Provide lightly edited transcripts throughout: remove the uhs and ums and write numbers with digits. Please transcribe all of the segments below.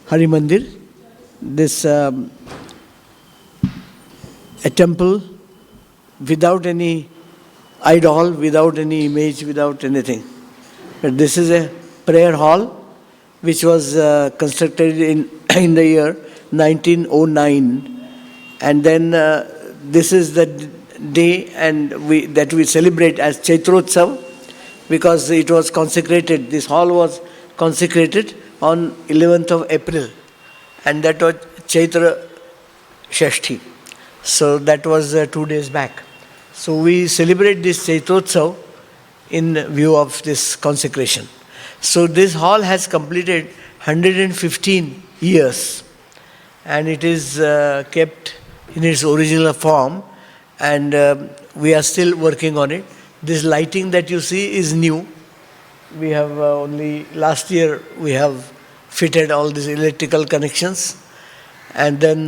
Hari Mandir, this a temple without any idol, without any image, without anything. But this is a prayer hall which was constructed in the year 1909, and then this is the day that we celebrate as Chaitrotsav, because it was consecrated. This hall was consecrated on 11th of April, and that was Chaitra Shashti. So that was 2 days back. So we celebrate this Chaitrotsav in view of this consecration. So this hall has completed 115 years, and it is kept in its original form, and we are still working on it. This lighting that you see is new. We have only last year we have fitted all these electrical connections, and then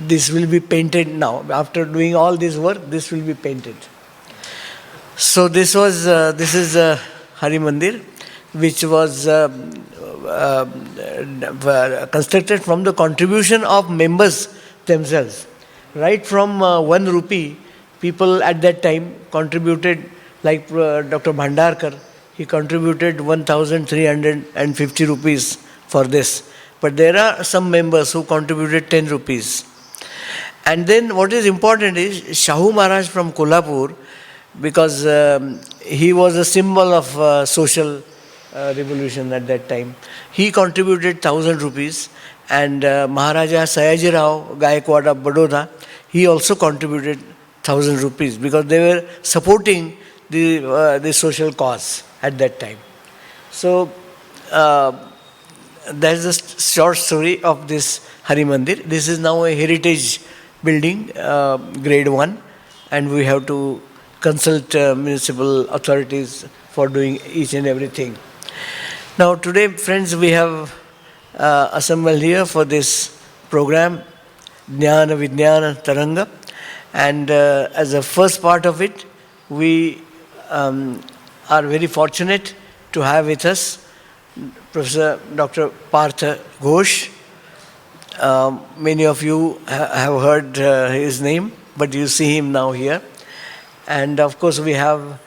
this will be painted now. After doing all this work, this will be painted. So this is Hari Mandir, which was constructed from the contribution of members themselves. Right from 1 rupee, people at that time contributed, like Dr. Bhandarkar, he contributed 1,350 rupees for this. But there are some members who contributed 10 rupees. And then what is important is Shahu Maharaj from Kolhapur, because he was a symbol of social revolution at that time. He contributed 1,000 rupees, and Maharaja Sayaji Rao Gaikwad of Baroda, he also contributed 1,000 rupees, because they were supporting the social cause at that time. So that's a short story of this Hari Mandir. This is now a heritage building, grade 1, and we have to consult municipal authorities for doing each and everything. Now today, friends, we have assembled here for this program, Dnyan-Vidnyan-Tarang, and as a first part of it, we are very fortunate to have with us Professor Dr. Partha Ghosh. Many of you have heard his name, but you see him now here. And of course, we have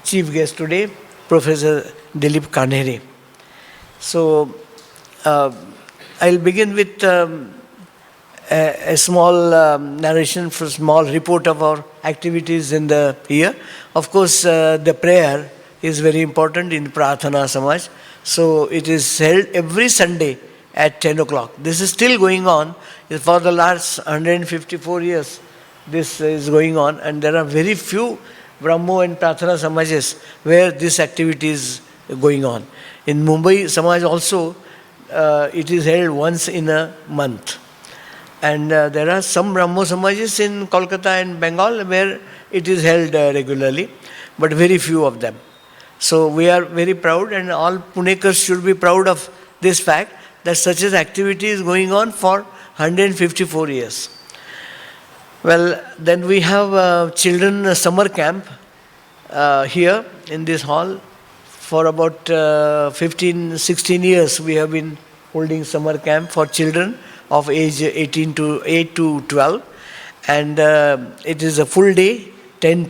chief guest today, Professor Dilip Kanhere. So I'll begin with a small narration, for small report of our activities in the year. Of course, the prayer is very important in Prarthana Samaj. So it is held every Sunday at 10 o'clock. This is still going on. For the last 154 years, this is going on, and there are very few Brahmo and Prarthana Samajas where this activity is going on. In Mumbai Samaj also, it is held once in a month. And there are some Brahmo Samajas in Kolkata and Bengal where it is held regularly, but very few of them. So we are very proud, and all Punekars should be proud of this fact that such an activity is going on for 154 years. Well, then we have children summer camp here in this hall. For about 15-16 years we have been holding summer camp for children of age 8 to 12, and it is a full day, 10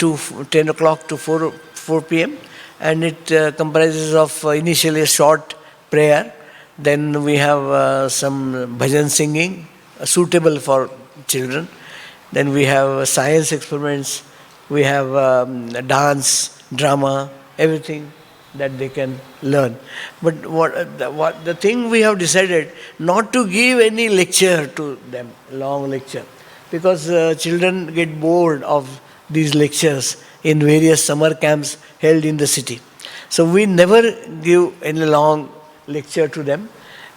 o'clock to 4 p.m. and it comprises of initially a short prayer. Then we have some bhajan singing suitable for children. Then we have science experiments, we have dance, drama, everything that they can learn. But the thing we have decided, not to give any lecture to them, long lecture, because children get bored of these lectures in various summer camps held in the city. So we never give any long lecture to them,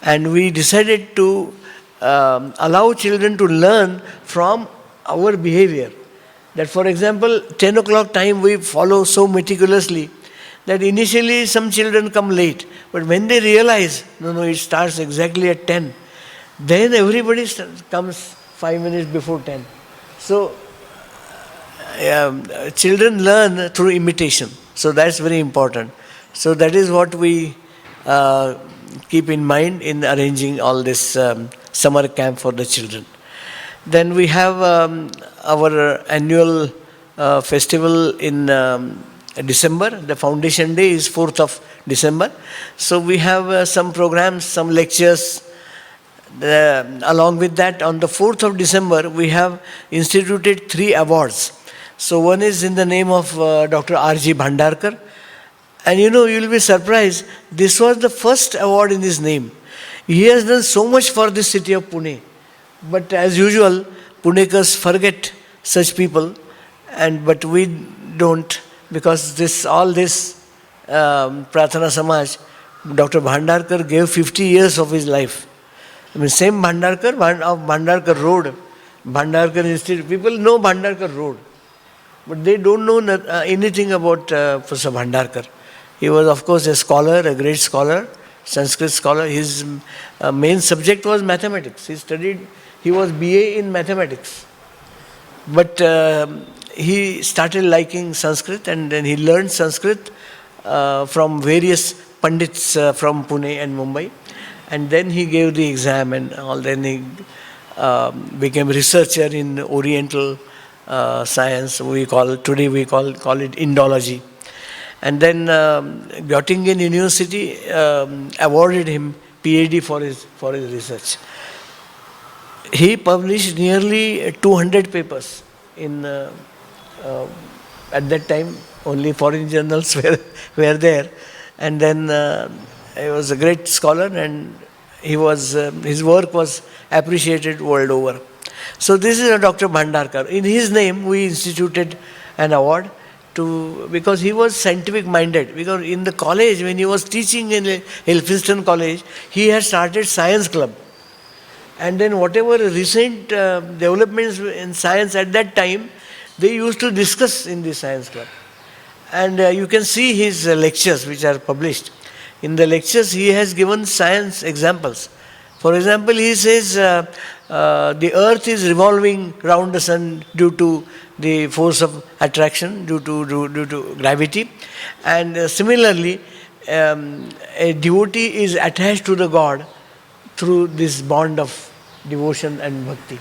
and we decided to allow children to learn from our behavior. That, for example, 10 o'clock time we follow so meticulously that initially some children come late, but when they realize, no, it starts exactly at 10, then everybody comes 5 minutes before 10. So children learn through imitation. So that's very important. So that is what we keep in mind in arranging all this summer camp for the children. Then we have our annual festival in December. The foundation day is 4th of December. So we have some programs, some lectures. Along with that, on the 4th of December, we have instituted 3 awards. So one is in the name of Dr. R.G. Bhandarkar. And you'll be surprised, this was the first award in his name. He has done so much for the city of Pune. But as usual, Punekars forget such people, but we don't, because all this Prarthana Samaj, Dr. Bhandarkar gave 50 years of his life. I mean, same Bhandarkar of Bhandarkar Road, Bhandarkar Institute. People know Bhandarkar Road, but they don't know anything about Professor Bhandarkar. He was, of course, a scholar, a great scholar, Sanskrit scholar. His main subject was mathematics. He was BA in mathematics. But he started liking Sanskrit, and then he learned Sanskrit from various Pandits from Pune and Mumbai. And then he gave the exam and all. Then he became researcher in Oriental science. Today we call it Indology. And then Göttingen University awarded him PhD for his research. He published nearly 200 papers in at that time only foreign journals were there, and then he was a great scholar, and his work was appreciated world over. So this is Dr. Bhandarkar. In his name we instituted an award because he was scientific minded. Because in the college, when he was teaching in Elphinstone College, he had started science club. And then whatever recent developments in science at that time, they used to discuss in the science club. And you can see his lectures which are published. In the lectures, he has given science examples. For example, he says the earth is revolving round the sun due to the force of attraction, due to gravity. And similarly, a devotee is attached to the God through this bond of devotion and bhakti.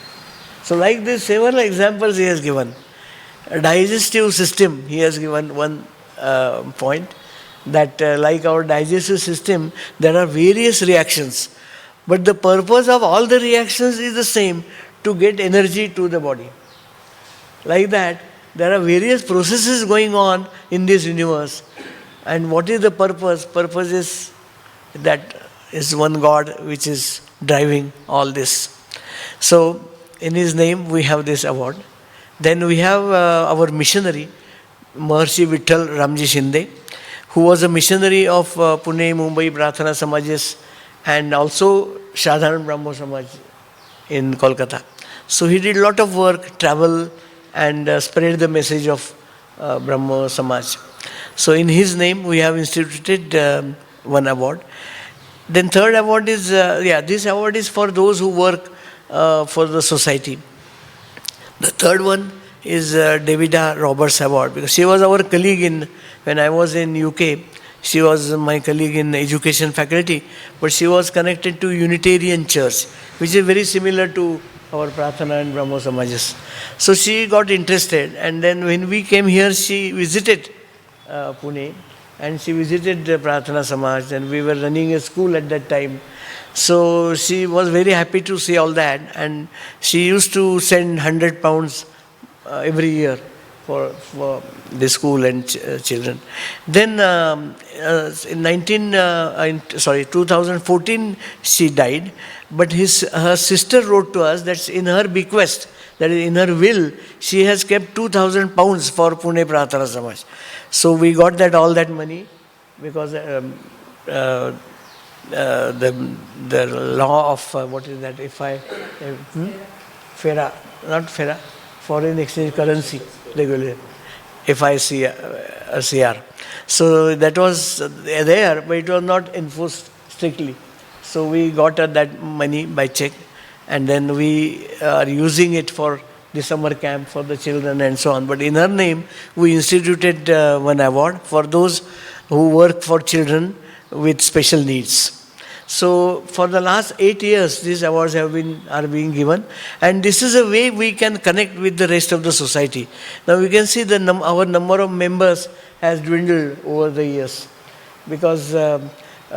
So like this, several examples he has given. A digestive system, he has given one point, that like our digestive system, there are various reactions. But the purpose of all the reactions is the same, to get energy to the body. Like that, there are various processes going on in this universe. And what is the purpose? Purpose is that is one God which is driving all this. So, in his name we have this award. Then we have our missionary, Maharshi Vitthal Ramji Shinde, who was a missionary of Pune, Mumbai, Prarthana Samajas, and also Sadharan Brahmo Samaj in Kolkata. So he did a lot of work, travel, and spread the message of Brahmo Samaj. So in his name we have instituted one award. Then third award is, this award is for those who work for the society. The third one is Davida Roberts Award, because she was our colleague when I was in UK. She was my colleague in education faculty, but she was connected to Unitarian Church, which is very similar to our Prarthana and Brahmo Samajas. So she got interested, and then when we came here, she visited Pune, and she visited the Prarthana Samaj, and we were running a school at that time. So she was very happy to see all that, and she used to send £100 every year for the school and children. Then in 2014 she died, but her sister wrote to us that in her bequest, that is in her will, she has kept £2,000 for Pune Prarthana Samaj. So we got all that money, because the law of what is that? FERA, not FERA, foreign exchange currency regulator, FICR. So that was there, but it was not enforced strictly. So we got that money by check, and then we are using it for the summer camp for the children and so on. But in her name, we instituted one award for those who work for children with special needs. So for the last 8 years, these awards are being given, and this is a way we can connect with the rest of the society. Now we can see our number of members has dwindled over the years, because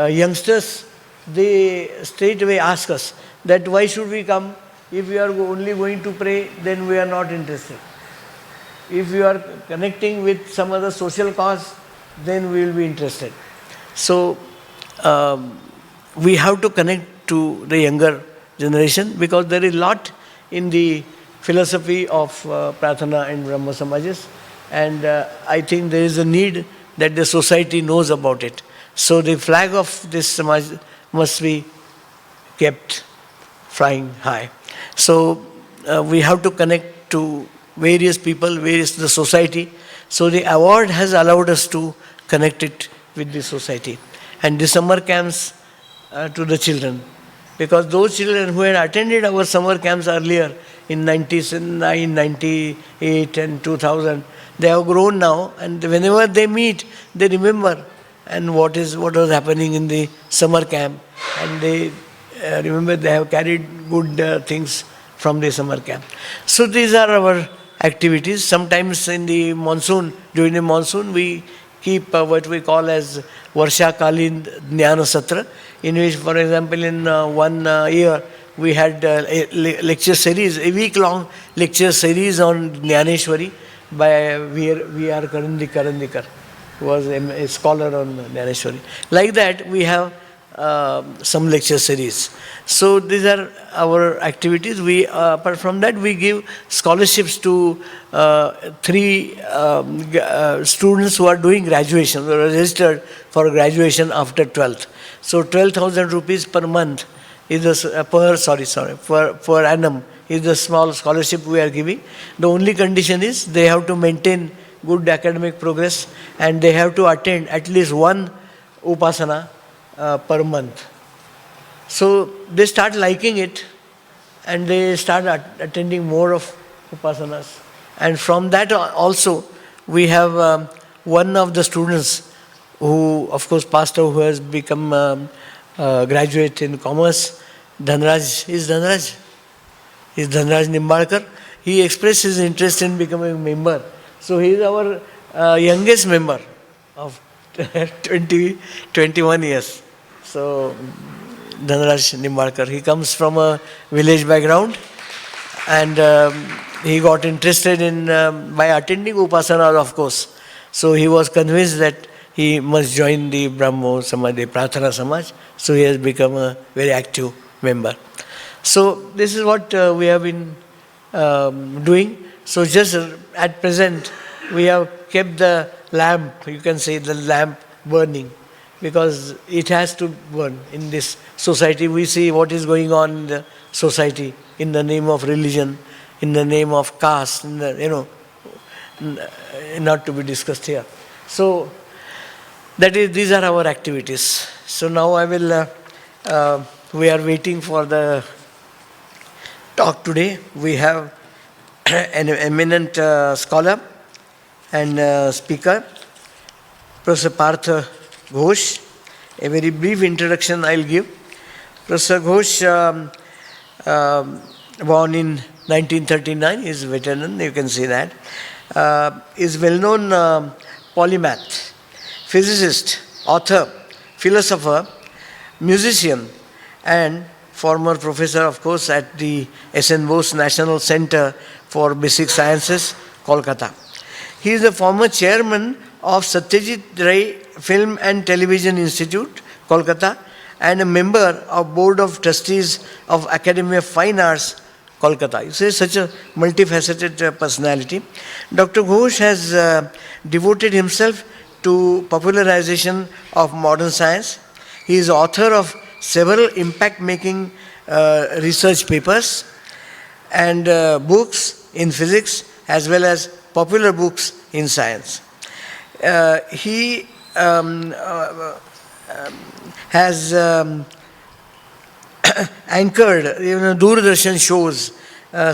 youngsters, they straight away ask us that why should we come? If we are only going to pray, then we are not interested. If you are connecting with some other social cause, then we will be interested. So we have to connect to the younger generation, because there is a lot in the philosophy of Prarthana and Brahma Samajas, and I think there is a need that the society knows about it. So the flag of this Samaj must be kept flying high. So we have to connect to various people, the society. So the award has allowed us to connect it with the society. And the summer camps to the children, because those children who had attended our summer camps earlier in 99, 98 and 2000, they have grown now, and whenever they meet, they remember and what was happening in the summer camp, and they remember they have carried good things from the summer camp. So these are our activities. Sometimes in the monsoon, during the monsoon, we keep what we call as Varsha Kalin Jnana Satra, in which, for example, in one year, we had a lecture series, a week-long lecture series on Jnaneshwari by V.R. Karandikar, who was a scholar on Jnaneshwari. Like that, we have some lecture series. So these are our activities. We, apart from that, we give scholarships to 3 students who are doing graduation, who are registered for graduation after 12th. So 12,000 rupees per month is per annum is the small scholarship we are giving. The only condition is they have to maintain good academic progress, and they have to attend at least one upasana per month. So they start liking it, and they start attending more of upasanas. And from that also, we have one of the students who, of course, pastor who has become graduate in commerce, Dhanraj Nimbalkar. He expressed his interest in becoming a member. So he is our youngest member of 21 years. So Dhanraj Nimbalkar, he comes from a village background, and he got interested in by attending Upasana, of course. So he was convinced that he must join the Brahmo Samaj, the Prarthana Samaj. So he has become a very active member. So this is what we have been doing. So just at present, we have kept the lamp, you can say the lamp burning, because it has to burn in this society. We see what is going on in the society in the name of religion, in the name of caste, not to be discussed here. So these are our activities. So now I will, we are waiting for the talk today. We have an eminent scholar and speaker, Professor Partha Ghosh. A very brief introduction I'll give. Professor Ghosh, born in 1939, is veteran, you can see that. Is well-known polymath, physicist, author, philosopher, musician, and former professor, of course, at the S.N. Bose National Center for Basic Sciences, Kolkata. He is the former chairman of Satyajit Ray Film and Television Institute, Kolkata, and a member of Board of Trustees of Academy of Fine Arts, Kolkata. You see, such a multifaceted personality. Dr. Ghosh has devoted himself to popularization of modern science. He is author of several impact-making research papers and books in physics, as well as popular books in science. He has anchored Doordarshan shows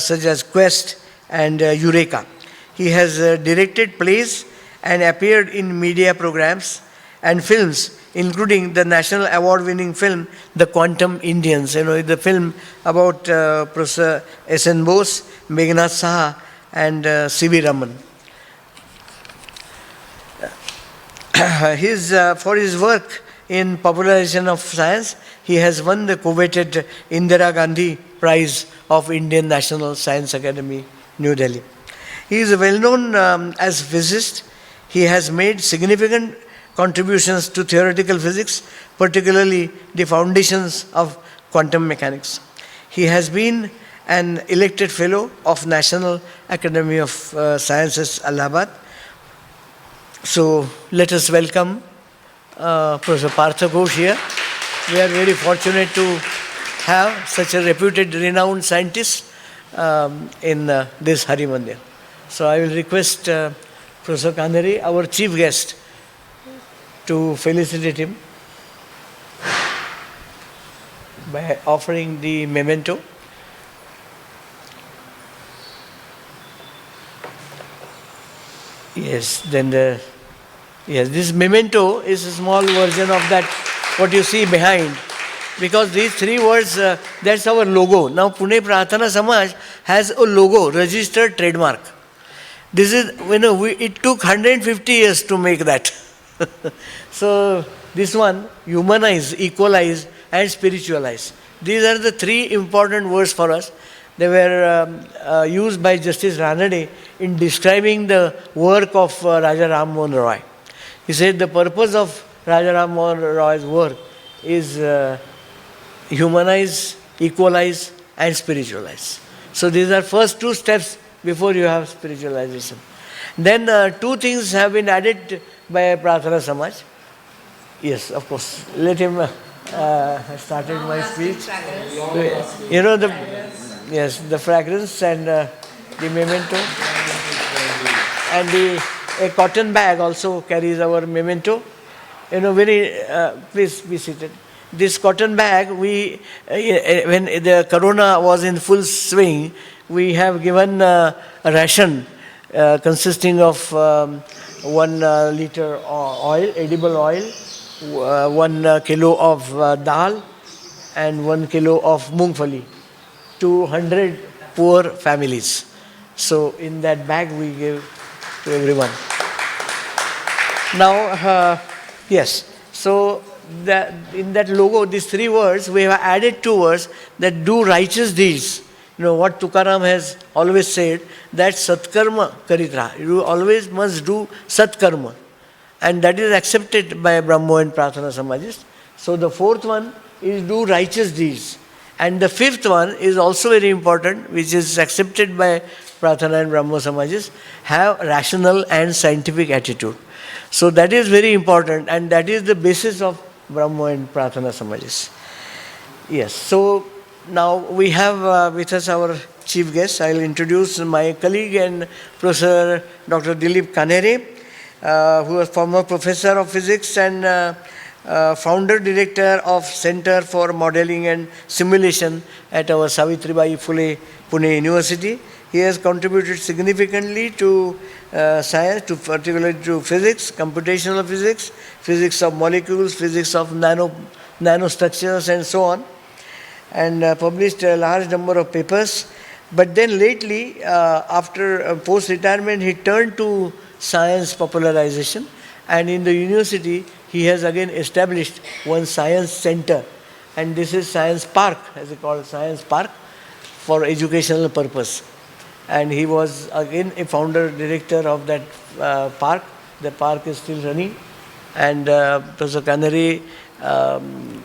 such as Quest and Eureka. He has directed plays and appeared in media programs and films including the national award-winning film, The Quantum Indians. The film about Professor S.N. Bose, Meghnad Saha, and C.V. Raman. For his work in popularization of science, he has won the coveted Indira Gandhi Prize of Indian National Science Academy, New Delhi. He is well known as physicist. He has made significant contributions to theoretical physics, particularly the foundations of quantum mechanics. He has been an elected fellow of National Academy of Sciences, Allahabad. So let us welcome Professor Partha Ghosh here. We are very fortunate to have such a reputed, renowned scientist in this Hari Mandir. So I will request Professor Kandhari, our chief guest, to felicitate him by offering the memento. Yes, this memento is a small version of that, what you see behind. Because these three words, that's our logo. Now Pune Prarthana Samaj has a logo, registered trademark. This is, it took 150 years to make that. So this one, humanize, equalize, and spiritualize. These are the three important words for us. They were used by Justice Ranade in describing the work of Raja Ram Mohan Roy. He said the purpose of Raja Ram Mohan Roy's work is humanize, equalize, and spiritualize. So these are first two steps before you have spiritualization. Then two things have been added by Prarthana Samaj. Yes, of course. Let him started my speech. The fragrance and the memento. And a cotton bag also carries our memento. Please be seated. This cotton bag, when the corona was in full swing, we have given a ration consisting of 1 liter oil, edible oil, 1 kilo of dal, and 1 kilo of mungfali to 100 poor families. So in that bag we give to everyone. Now, yes, so in that logo, these three words, we have added 2 words that do righteous deeds. What Tukaram has always said, that satkarma karitra. You always must do satkarma. And that is accepted by Brahmo and Prarthana Samajis. So the 4th one is do righteous deeds. And the 5th one is also very important, which is accepted by Prarthana and Brahmo Samajis, have rational and scientific attitude. So that is very important, and that is the basis of Brahmo and Prarthana Samajis. Yes, so now we have with us our chief guest. I will introduce my colleague and Professor Dr. Dilip Kanhere, who is former professor of physics and founder director of Center for Modeling and Simulation at our Savitribai Phule Pune University. He has contributed significantly to science, particularly to physics, computational physics, physics of molecules, physics of nanostructures, and so on, and published a large number of papers. But then lately, after post-retirement, he turned to science popularization, and in the university, he has again established one science center, and this is Science Park, as it's called, Science Park, for educational purpose. And he was again a founder director of that park. The park is still running, and Professor Kanhare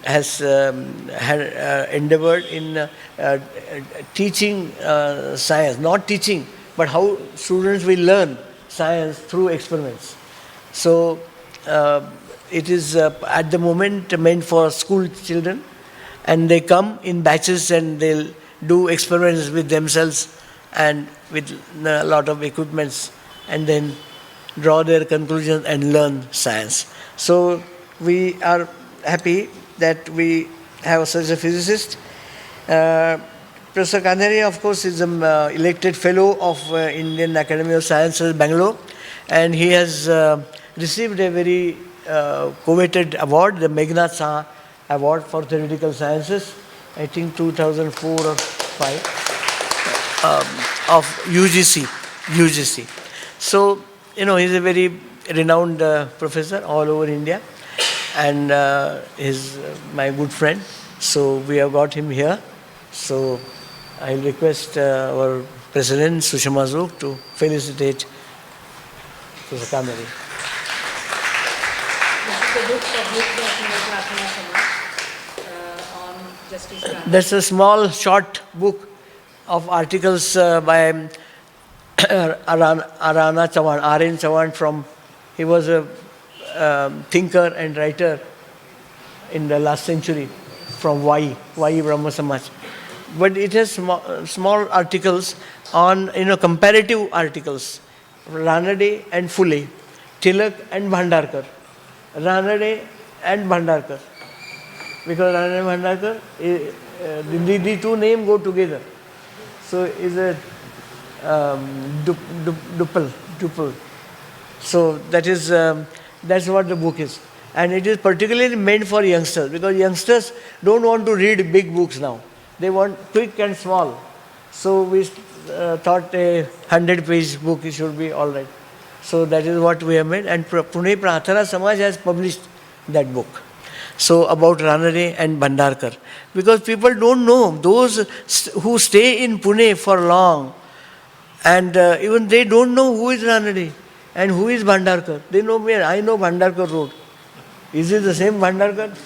has endeavored in teaching science, not teaching, but how students will learn science through experiments. So it is at the moment meant for school children, and they come in batches and they'll do experiments with themselves and with a lot of equipments, and then draw their conclusions and learn science. So we are happy that we have such a physicist. Professor Kanhare, of course, is an elected fellow of Indian Academy of Sciences, Bangalore, and he has received a very coveted award, the Meghnad Saha Award for Theoretical Sciences, I think 2004 or 5, of UGC. So, he's a very renowned professor all over India, and he's my good friend. So we have got him here. So I'll request our President Sushma Zuk to felicitate Professor Kameri. That's a small, short book of articles by Arana Chavan, R.N. Chavan he was a thinker and writer in the last century from Vai Brahma Samaj. But it has small articles on, comparative articles, Ranade and Phule, Tilak and Bhandarkar. Ranade and Bhandarkar. Because Ranade and Bhandarkar, the two names go together. So it's a duple. So that's what the book is. And it is particularly meant for youngsters, because youngsters don't want to read big books now. They want quick and small. So we thought a 100-page book should be all right. So that is what we have made. And Pune Prarthana Samaj has published that book. So about Ranade and Bhandarkar. Because people don't know, those who stay in Pune for long, and even they don't know who is Ranade and who is Bhandarkar. They know me, I know Bhandarkar Road. Is it the same Bhandarkar?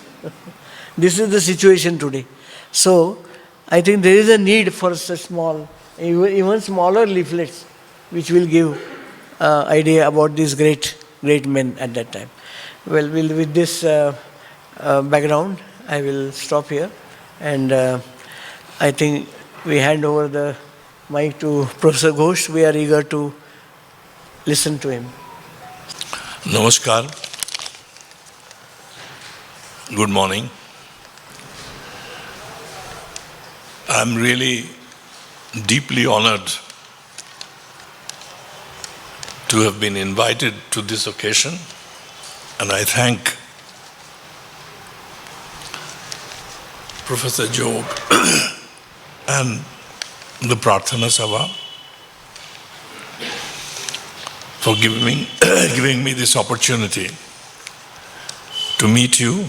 This is the situation today. So I think there is a need for such small, even smaller leaflets, which will give idea about these great men at that time. Well, with this background, I will stop here, and I think we hand over the mic to Professor Ghosh. We are eager to listen to him. Namaskar. Good morning. I'm really deeply honored to have been invited to this occasion, and I thank Professor Job and the Prarthana Sabha for giving me this opportunity to meet you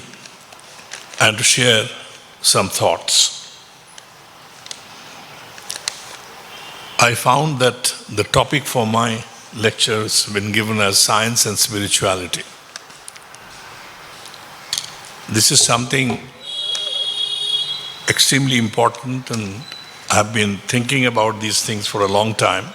and to share some thoughts. I found that the topic for my lecture has been given as science and spirituality. This is something extremely important, and I've been thinking about these things for a long time.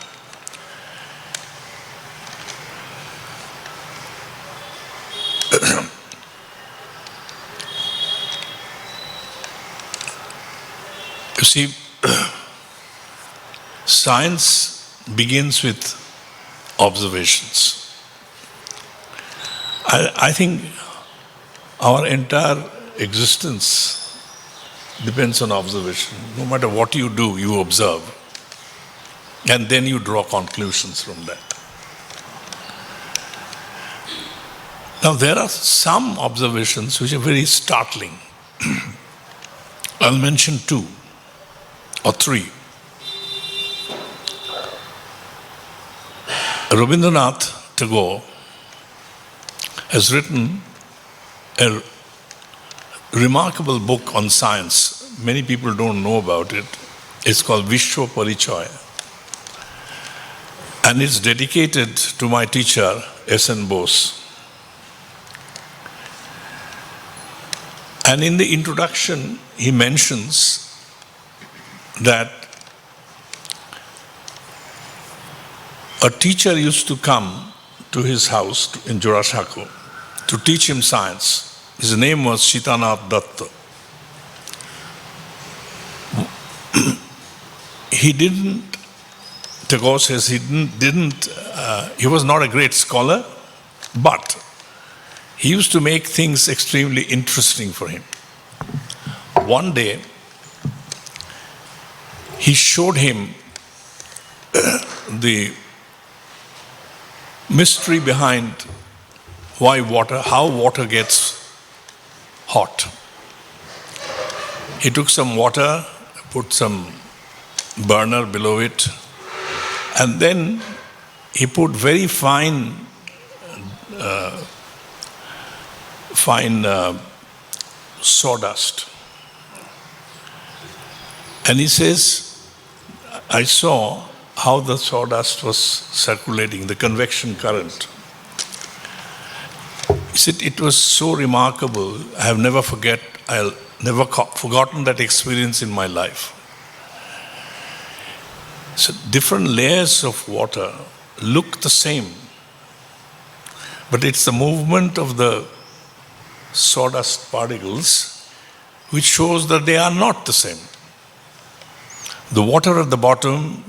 You see, science begins with observations. I think our entire existence depends on observation. No matter what you do, you observe. And then you draw conclusions from that. Now, there are some observations which are very startling. I'll mention 2 or 3. Rabindranath Tagore has written a remarkable book on science. Many people don't know about it. It's called Vishwa Parichaya. And it's dedicated to my teacher, S.N. Bose. And in the introduction, he mentions that a teacher used to come to his house in Jorashako to teach him science. His name was Shitanath Datta. Tagore says he was not a great scholar, but he used to make things extremely interesting for him. One day, he showed him the mystery behind why water, how water gets hot. He took some water, put some burner below it, and then he put very fine sawdust. And he says, I saw how the sawdust was circulating, the convection current. He said, it was so remarkable, I'll never forgotten that experience in my life. So different layers of water look the same, but it's the movement of the sawdust particles which shows that they are not the same. The water at the bottom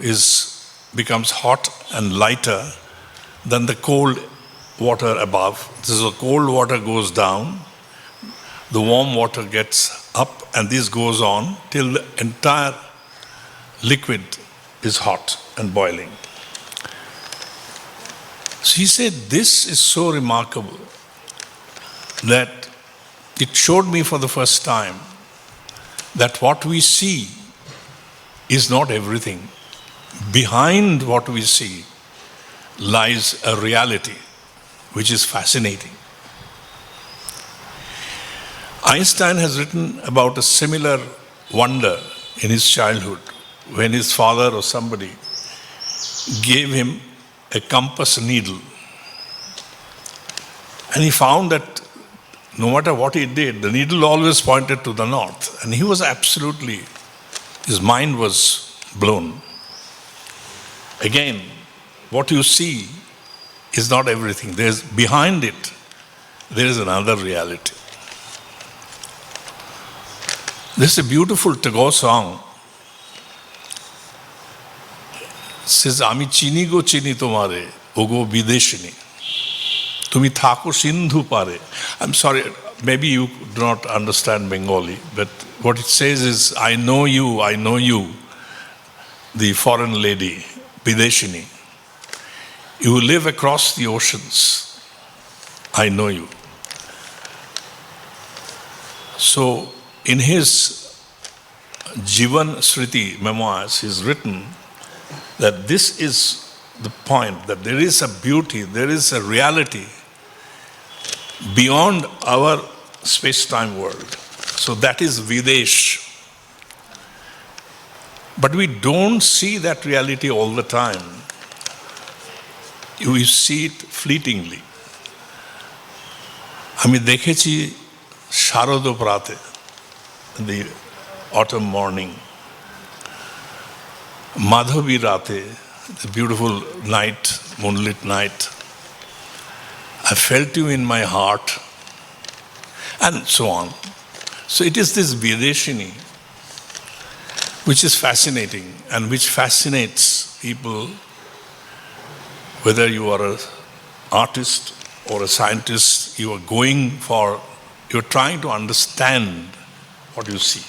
becomes hot and lighter than the cold water above. So the cold water goes down, the warm water gets up, and this goes on till the entire liquid is hot and boiling. So he said, this is so remarkable that it showed me for the first time that what we see is not everything. Behind what we see lies a reality which is fascinating. Einstein has written about a similar wonder in his childhood when his father or somebody gave him a compass needle. And he found that no matter what he did, the needle always pointed to the north. And he was his mind was blown. Again, what you see is not everything. Behind it, there is another reality. This is a beautiful Tagore song. It says, Ami chini go chini tomare, ogo bideshini. Tumi thako sindhu pare. I'm sorry, maybe you do not understand Bengali, but what it says is, I know you, the foreign lady, bideshini. You live across the oceans. I know you. So, in his Jivan Sriti memoirs, he's written that this is the point, that there is a beauty, there is a reality beyond our space-time world. So that is Videsh. But we don't see that reality all the time. We see it fleetingly. আমি দেখেছি শারদ প্রাতে, the autumn morning, Madhavi Rate, the beautiful night, moonlit night. I felt you in my heart, and so on. So it is this Videshini which is fascinating and which fascinates people, whether you are an artist or a scientist, you're trying to understand what you see.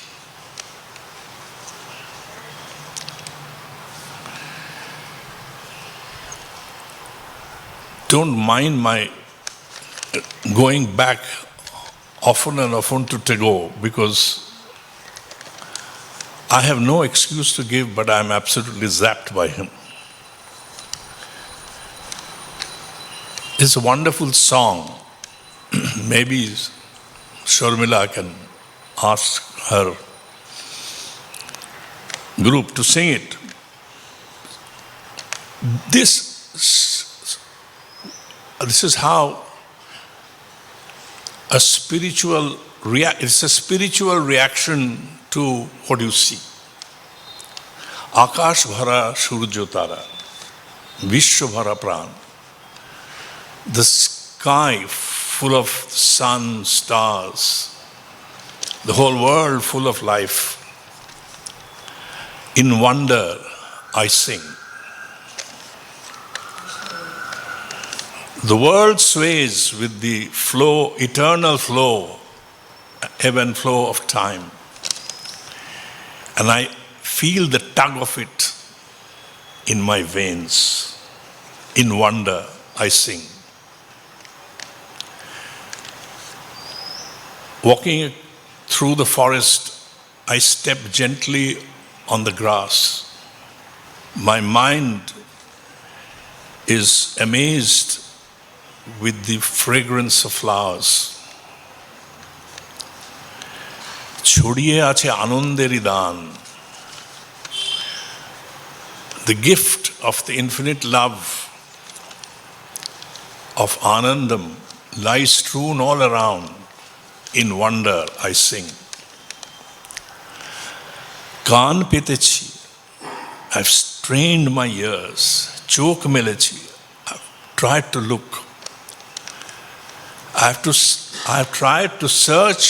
Don't mind my going back often and often to Tagore, because I have no excuse to give, but I'm absolutely zapped by him. It's a wonderful song. Maybe Sharmila can ask her group to sing it. This is how it's a spiritual reaction to what you see. Akash bhara surjo tara, vishwa bhara pran. The sky full of sun, stars, the whole world full of life. In wonder I sing. The world sways with the flow, eternal flow, ebb and flow of time. And I feel the tug of it in my veins. In wonder I sing. Walking through the forest, I step gently on the grass. My mind is amazed with the fragrance of flowers. ছড়িয়ে আছে আনন্দেরই দান. The gift of the infinite love of Anandam lies strewn all around. In wonder I sing. কান পেতেছি, I've strained my ears. চোখ মেলেছি, I've tried to look. I've tried to search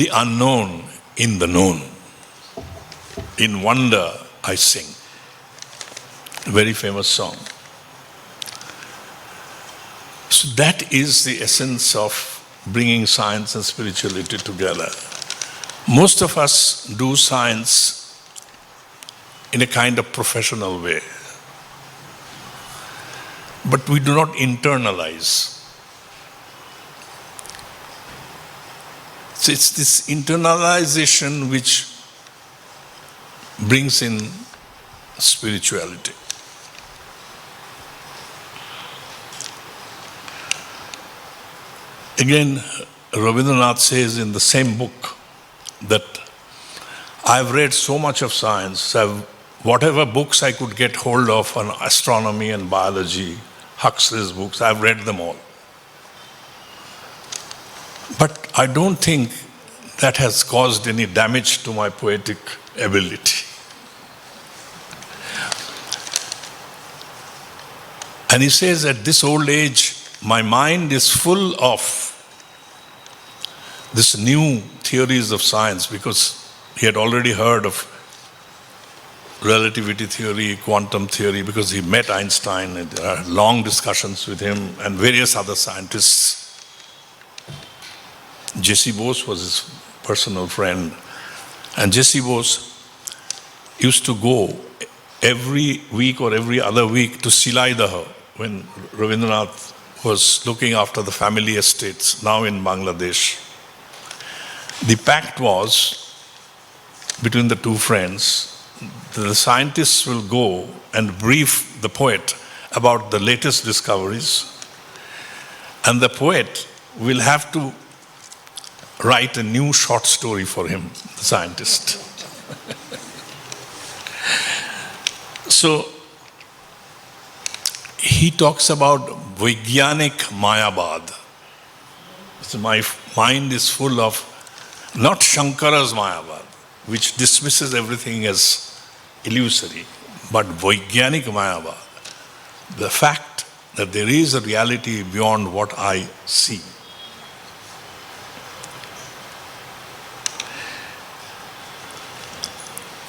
the unknown in the known. In wonder I sing. A very famous song. So that is the essence of bringing science and spirituality together. Most of us do science in a kind of professional way, but we do not internalize. So it's this internalization which brings in spirituality. Again, Rabindranath says in the same book that I've read so much of science, whatever books I could get hold of on astronomy and biology, Huxley's books, I've read them all. But I don't think that has caused any damage to my poetic ability. And he says, at this old age, my mind is full of this new theories of science, because he had already heard of relativity theory, quantum theory, because he met Einstein and there are long discussions with him and various other scientists. J.C. Bose was his personal friend, and J.C. Bose used to go every week or every other week to Silai Daha when Rabindranath was looking after the family estates, now in Bangladesh. The pact was between the two friends that the scientists will go and brief the poet about the latest discoveries, and the poet will have to write a new short story for him, the scientist. So he talks about Vaigyanik Mayabad. So my mind is full of not Shankara's Mayabad, which dismisses everything as illusory, but Vaigyanik Mayabad, the fact that there is a reality beyond what I see.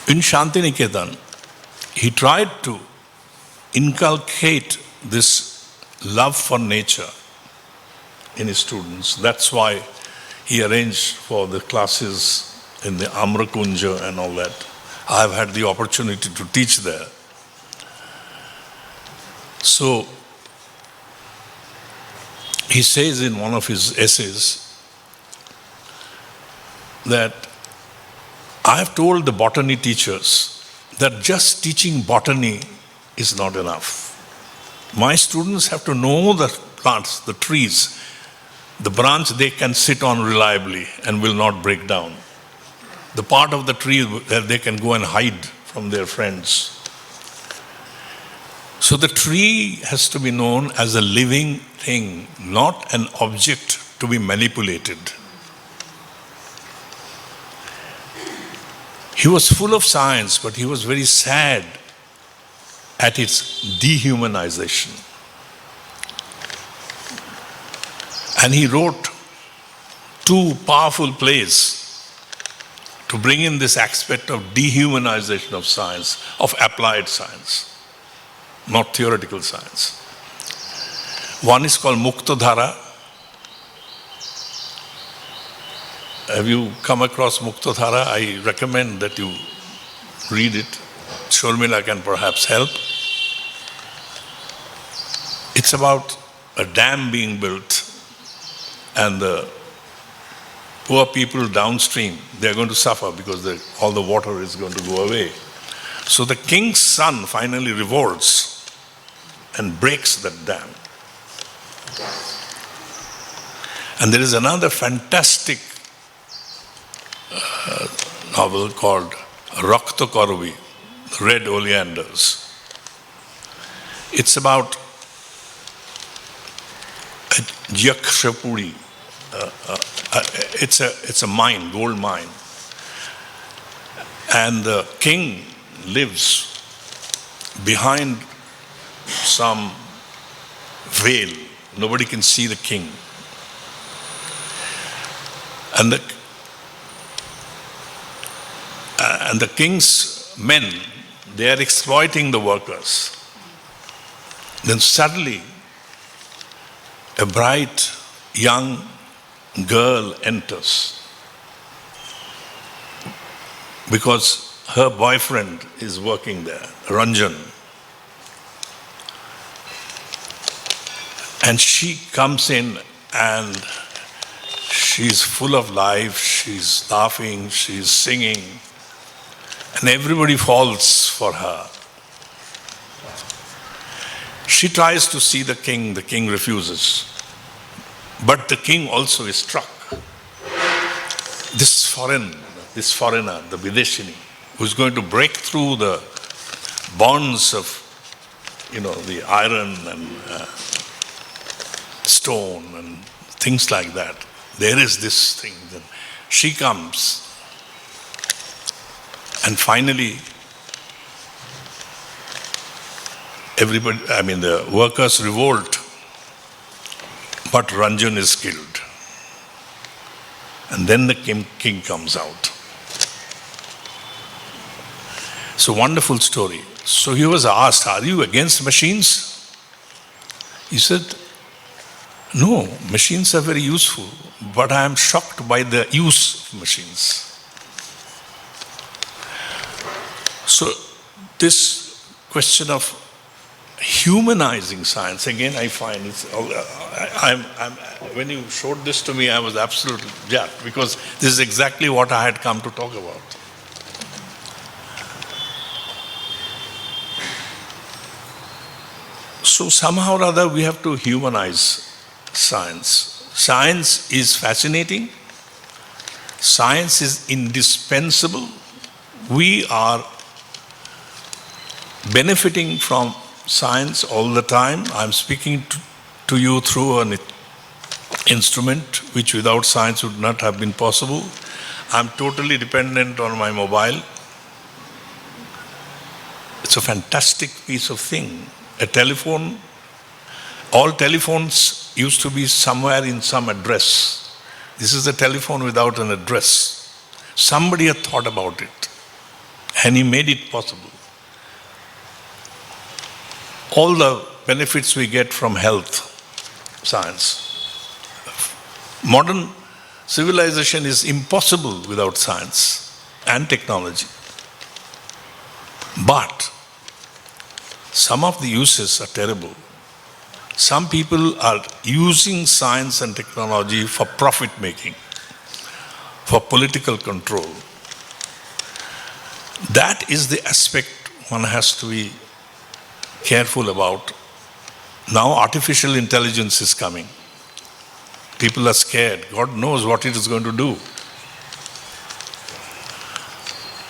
In Shantiniketan, he tried to inculcate this love for nature in his students. That's why he arranged for the classes in the Amrakunja and all that. I've had the opportunity to teach there. So he says in one of his essays that I have told the botany teachers that just teaching botany is not enough. My students have to know the plants, the trees, the branch they can sit on reliably and will not break down, the part of the tree that they can go and hide from their friends. So the tree has to be known as a living thing, not an object to be manipulated. He was full of science, but he was very sad at its dehumanization. And he wrote 2 powerful plays to bring in this aspect of dehumanization of science, of applied science, not theoretical science. One is called Muktadhara. Have you come across Muktadhara? I recommend that you read it. Shormila can perhaps help. It's about a dam being built and the poor people downstream, they're going to suffer because all the water is going to go away. So the king's son finally revolts and breaks that dam. And there is another fantastic novel called Rakta Karavi, Red Oleanders. It's about a Yakshapuri. It's a mine, gold mine. And the king lives behind some veil. Nobody can see the king. And the king's men, they are exploiting the workers. Then suddenly, a bright young girl enters because her boyfriend is working there, Ranjan. And she comes in and she's full of life, she's laughing, she's singing, and everybody falls for her. She tries to see the king refuses. But the king also is struck. This foreigner, the Videshini, who's going to break through the bonds of, the iron and stone and things like that. There is this thing. Then she comes, and finally, the workers revolt, but Ranjan is killed. And then the king comes out. It's a wonderful story. So he was asked, "Are you against machines?" He said, "No, machines are very useful, but I am shocked by the use of machines." So this question of humanizing science, again I find when you showed this to me, I was absolutely jacked, because this is exactly what I had come to talk about. So somehow or other we have to humanize science. Science is fascinating. Science is indispensable. We are benefiting from science all the time. I'm speaking to you through an instrument which without science would not have been possible. I'm totally dependent on my mobile. It's a fantastic piece of thing. A telephone, all telephones used to be somewhere in some address. This is a telephone without an address. Somebody had thought about it, and he made it possible. All the benefits we get from health science. Modern civilization is impossible without science and technology. But some of the uses are terrible. Some people are using science and technology for profit making, for political control. That is the aspect one has to be careful about. Now artificial intelligence is coming. People are scared. God knows what it is going to do.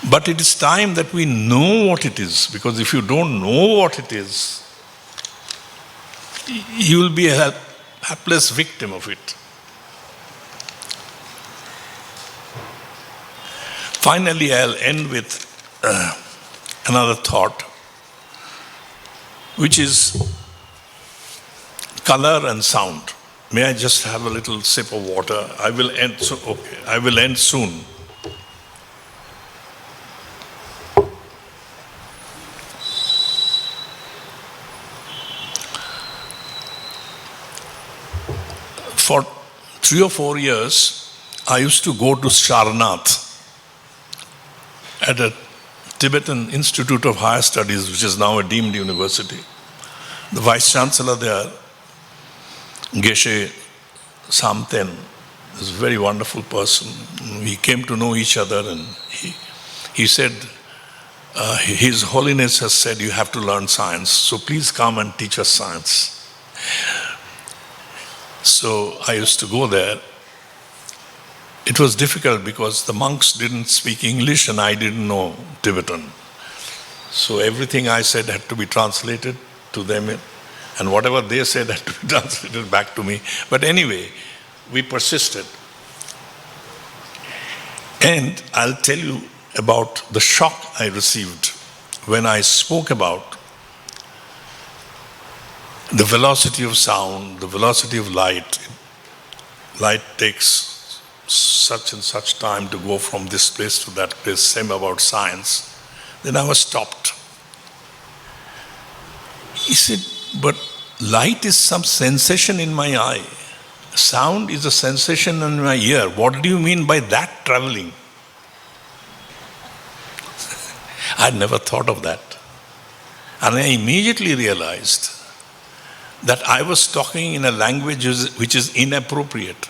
But it is time that we know what it is, because if you don't know what it is, you will be a helpless victim of it. Finally, I'll end with another thought, which is color and sound. May I just have a little sip of water? I will end soon. For 3 or 4 years, I used to go to Sarnath at a Tibetan Institute of Higher Studies, which is now a deemed university. The Vice Chancellor there, Geshe Samten, This very wonderful person. We came to know each other, and he said, His Holiness has said you have to learn science, so please come and teach us science. So I used to go there. It was difficult because the monks didn't speak English and I didn't know Tibetan. So everything I said had to be translated to them, and whatever they said had to be translated back to me. But anyway, we persisted. And I'll tell you about the shock I received when I spoke about the velocity of sound, the velocity of light. Light takes such and such time to go from this place to that place, same about science. Then I was stopped. He said, but light is some sensation in my eye. Sound is a sensation in my ear. What do you mean by that traveling? I'd never thought of that. And I immediately realized that I was talking in a language which is inappropriate.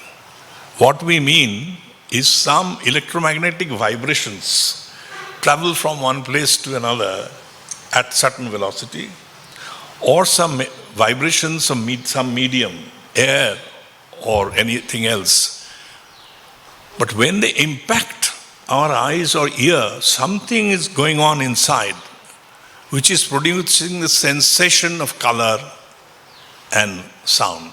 What we mean is some electromagnetic vibrations travel from one place to another at certain velocity, or some vibrations of some medium, air or anything else. But when they impact our eyes or ear, something is going on inside which is producing the sensation of color and sound.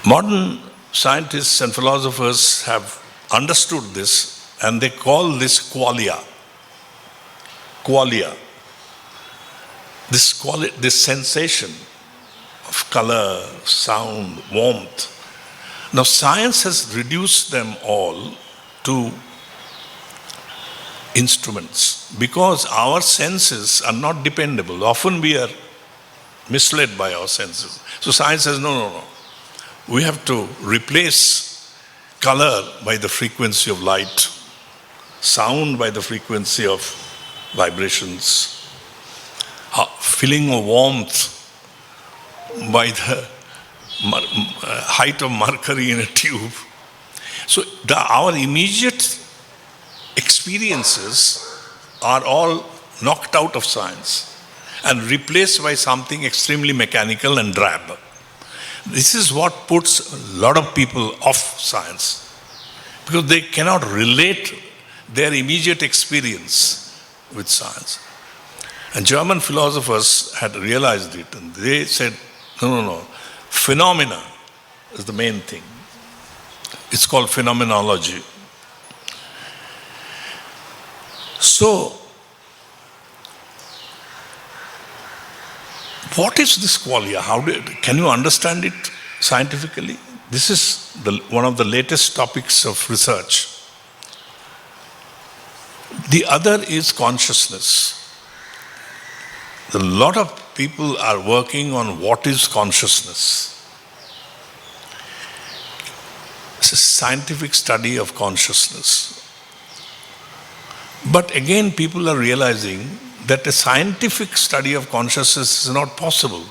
Modern scientists and philosophers have understood this, and they call this qualia. Qualia. This sensation of color, sound, warmth. Now science has reduced them all to instruments because our senses are not dependable. Often we are misled by our senses. So science says, no. We have to replace color by the frequency of light, sound by the frequency of vibrations, feeling of warmth by the height of mercury in a tube. So our immediate experiences are all knocked out of science and replaced by something extremely mechanical and drab. This is what puts a lot of people off science, because they cannot relate their immediate experience with science. And German philosophers had realized it, and they said, no. Phenomena is the main thing. It's called phenomenology. So, what is this qualia? Can you understand it scientifically? This is one of the latest topics of research. The other is consciousness. A lot of people are working on what is consciousness. It's a scientific study of consciousness. But again, people are realizing that a scientific study of consciousness is not possible,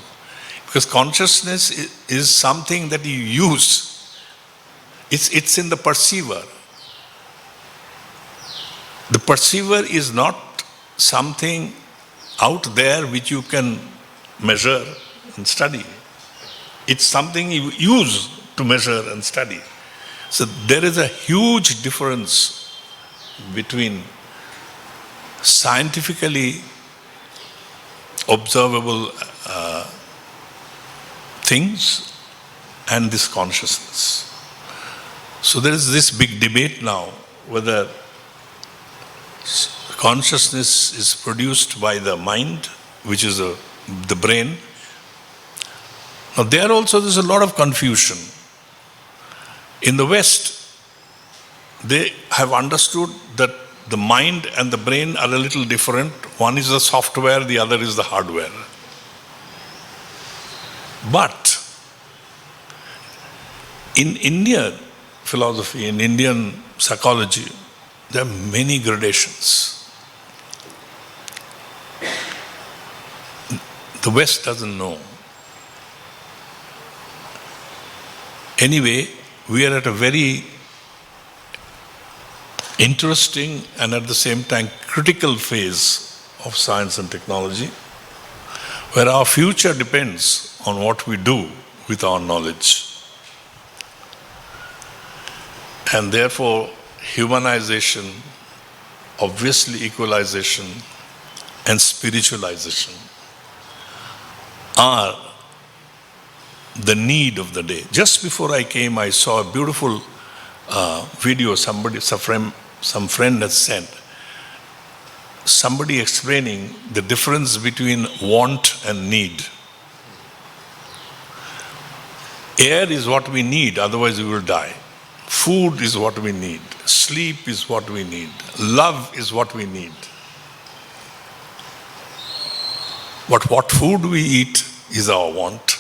because consciousness is something that you use. It's in the perceiver. The perceiver is not something out there which you can measure and study. It's something you use to measure and study. So there is a huge difference between scientifically observable things and this consciousness. So there is this big debate now whether consciousness is produced by the mind, which is the brain. Now there also there's a lot of confusion. In the West, they have understood that the mind and the brain are a little different. One is the software, the other is the hardware. But in Indian philosophy, in Indian psychology, there are many gradations. The West doesn't know. Anyway, we are at a very interesting and at the same time critical phase of science and technology, where our future depends on what we do with our knowledge. And therefore, humanization, obviously equalization, and spiritualization are the need of the day. Just before I came, I saw a beautiful video some friend has sent. Somebody explaining the difference between want and need. Air is what we need, otherwise we will die. Food is what we need. Sleep is what we need. Love is what we need. But what food we eat is our want.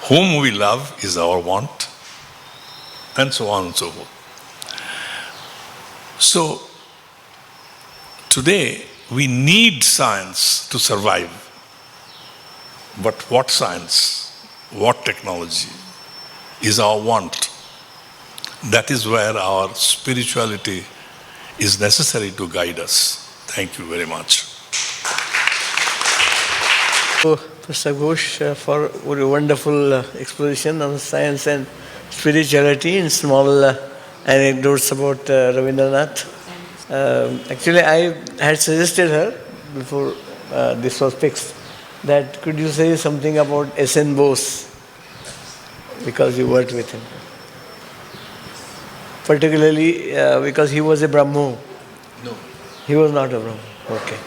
Whom we love is our want. And so on and so forth. So, today we need science to survive. But what science, what technology is our want? That is where our spirituality is necessary to guide us. Thank you very much. Professor Ghosh, for a wonderful exposition on science and spirituality in small anecdotes about Rabindranath. Actually, I had suggested her before this was fixed that could you say something about S.N. Bose, because you worked with him. Particularly because he was a Brahmo. No. He was not a Brahmo. Okay.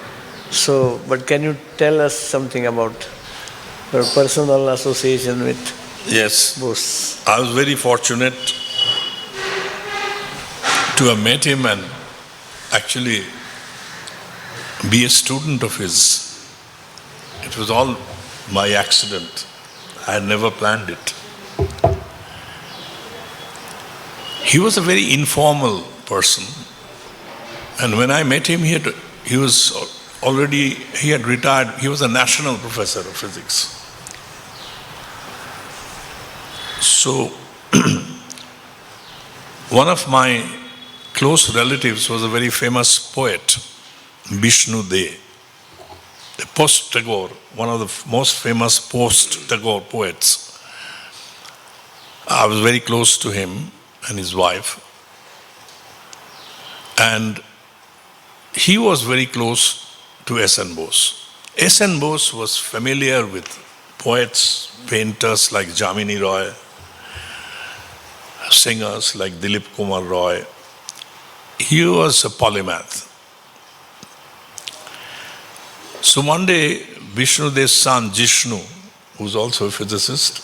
So, but can you tell us something about your personal association with Yes. Bose? I was very fortunate to have met him and actually be a student of his. It was all by accident. I had never planned it. He was a very informal person. And when I met him, he had retired. He was a national professor of physics. So, one of my close relatives was a very famous poet, Vishnu De, the post-Tagore, one of the most famous post-Tagore poets. I was very close to him and his wife. And he was very close to S.N. Bose. S.N. Bose was familiar with poets, painters like Jamini Roy, singers like Dilip Kumar Roy. He was a polymath. So one day, Vishnu De's son, Jishnu, who's also a physicist,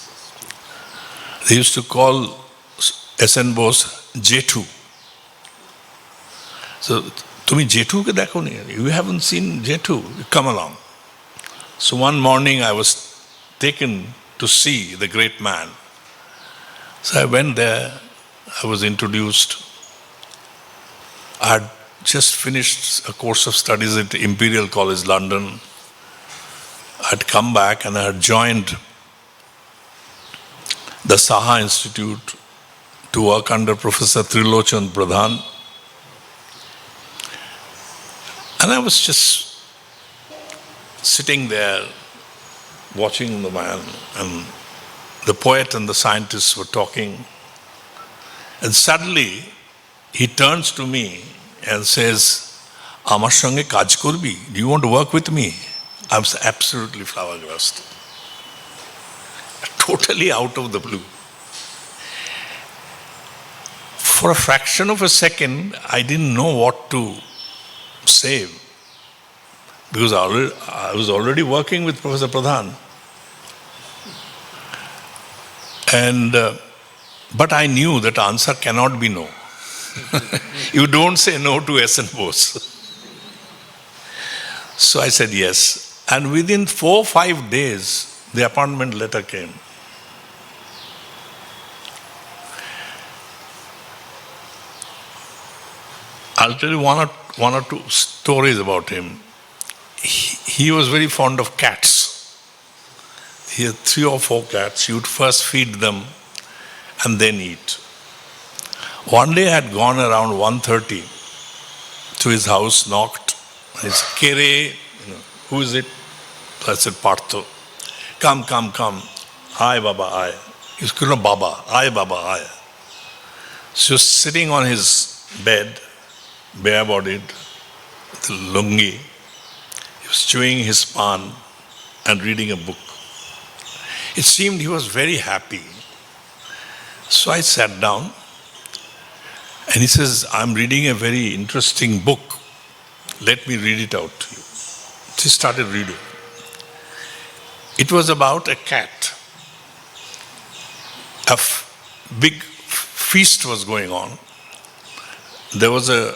they used to call S.N. Bose Jethu. So, Tumi Jethu ke dekho nahi? You haven't seen Jethu? Come along. So one morning I was taken to see the great man. So I went there, I was introduced. I had just finished a course of studies at Imperial College London. I had come back and I had joined the Saha Institute to work under Professor Trilochan Pradhan. And I was just sitting there watching the man, and the poet and the scientists were talking. And suddenly he turns to me and says, "Amar sange kaj korbi? Do you want to work with me?" I was absolutely flower-grassed. Totally out of the blue. For a fraction of a second, I didn't know what to say, because I was already working with Professor Pradhan. But I knew that answer cannot be no. You don't say no to S.N. Bose. So I said yes. And within 4 or 5 days, the appointment letter came. I'll tell you one or two stories about him. He was very fond of cats. He had 3 or 4 cats. He would first feed them and then eat. One day I had gone around 1:30 to his house, knocked, and it's Kere, who is it? I said, Partho. Come. Aye, Baba, aye. He's called Baba, aye, Baba, aye. So sitting on his bed, bare-bodied, with a lungi, he was chewing his pan and reading a book. It seemed he was very happy. So I sat down, and he says, I'm reading a very interesting book. Let me read it out to you. So he started reading. It was about a cat. A big feast was going on. There was a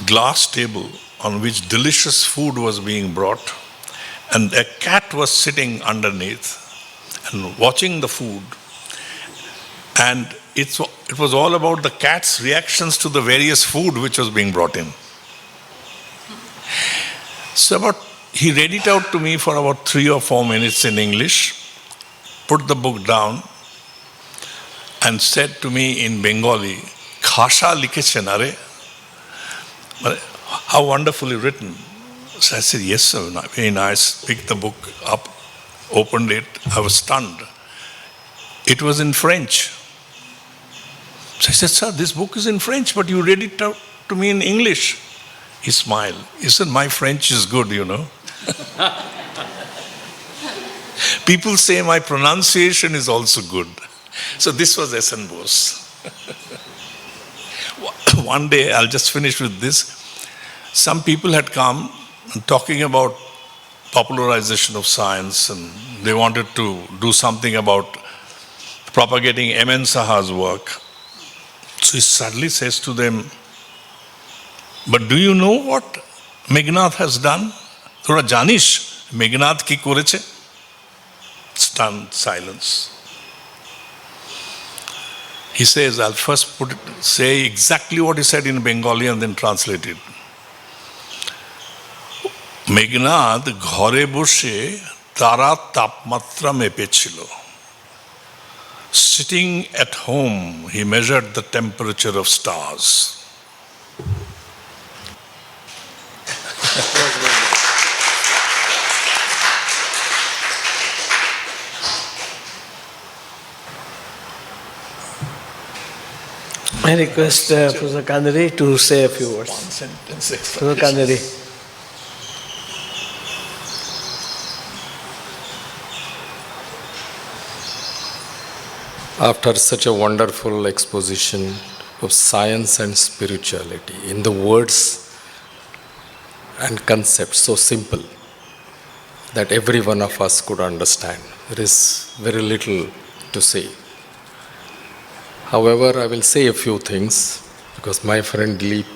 glass table on which delicious food was being brought, and a cat was sitting underneath and watching the food. And it was all about the cat's reactions to the various food which was being brought in. So he read it out to me for about 3 or 4 minutes in English, put the book down, and said to me in Bengali, Khasha likhechen are? How wonderfully written. So I said, yes sir, very nice. Picked the book up, opened it. I was stunned. It was in French. So I said, sir, this book is in French, but you read it out to me in English. He smiled. He said, my French is good, People say my pronunciation is also good. So this was S.N. Bose. One day, I'll just finish with this. Some people had come talking about popularization of science, and they wanted to do something about propagating M.N. Saha's work. So he suddenly says to them, but do you know what Meghnad has done? Thoda janish, Meghnad ki koreche? Stunned silence. He says, I'll first say exactly what he said in Bengali and then translate it. Meghnad ঘরে বসে তারা তাপমাত্রা মেপেছিল. Sitting at home, he measured the temperature of stars. I request Professor Kandari to say a few words. One sentence. Professor Kandari. After such a wonderful exposition of science and spirituality in the words and concepts so simple that every one of us could understand, there is very little to say. However, I will say a few things because my friend Dilip